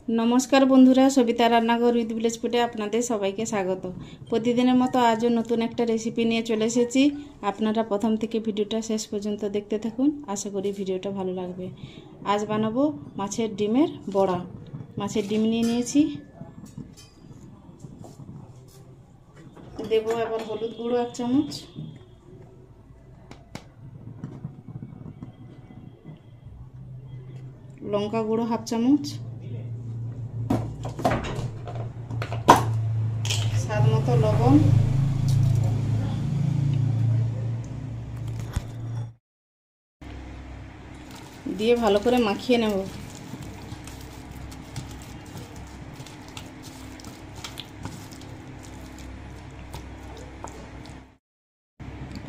नमस्कार बंधुरा Sabita रान्नाघर with village फुडे आपनादेर सबाइके स्वागत। प्रतिदिनेर मतो आजও नतून एक रेसिपि निये चले एसेछि। आपनारा प्रथम थेके भिडियोटा शेष पर्यन्त देखते थाकुन, आशा करी भिडियोटा भालो लागबे। आज बानाबो माछेर डिमेर बड़ा। माछेर डिम निये निয়েছি, देबो एबार हलुद गुঁড়ো 1 চামচ, लंका गुঁড়ো 1/2 চামচ, स्वाद मतो लवण, दिए भालो करे माखिए नेब।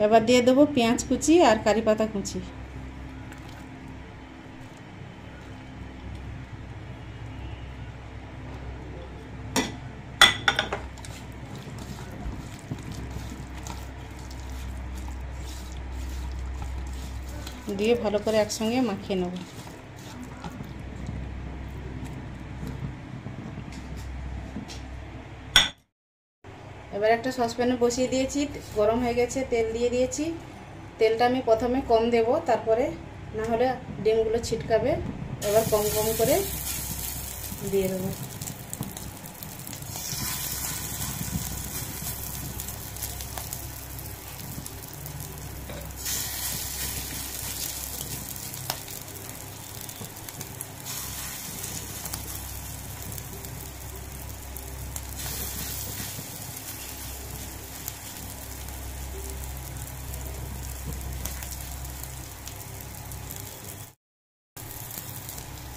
एबार दिए देबो पेঁয়াজ कुचि और कारि पाता कुचि। দিয়ে ভালো করে একসঙ্গে মাখিয়ে নেব। এবার একটা সসপ্যানে বসিয়ে দিয়েছি, গরম হয়ে গেছে, তেল দিয়ে দিয়েছি। তেলটা আমি প্রথমে কম দেব, তারপরে না হলে ডিমগুলো ছিটকাবে। এবার কম কম করে দিয়ে দেব।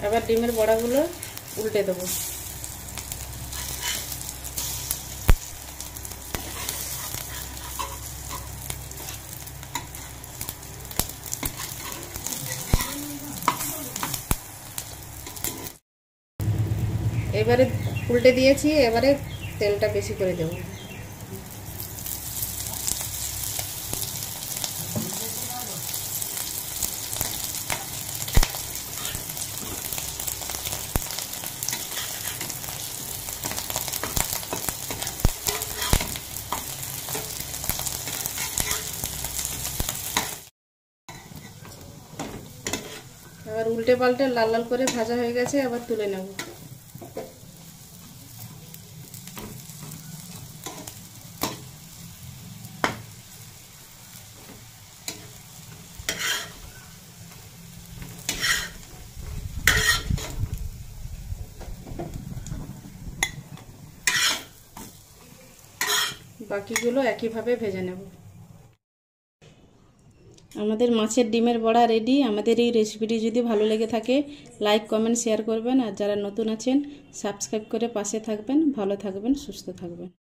এবার ডিমের বড়াগুলো উল্টে দেব। এবারে উল্টে দিয়েছি, এবারে তেলটা বেশি করে দেব। এবার উল্টে পাল্টে লাল লাল করে ভাজা হয়ে গেছে, আবার তুলে নেব। বাকিগুলো একইভাবে ভেজে নেব। আমাদের মাছের ডিমের বড়া রেডি। আমাদের এই রেসিপিটি যদি ভালো লেগে থাকে লাইক কমেন্ট শেয়ার করবেন, আর যারা নতুন আছেন সাবস্ক্রাইব করে পাশে থাকবেন। ভালো থাকবেন, সুস্থ থাকবেন।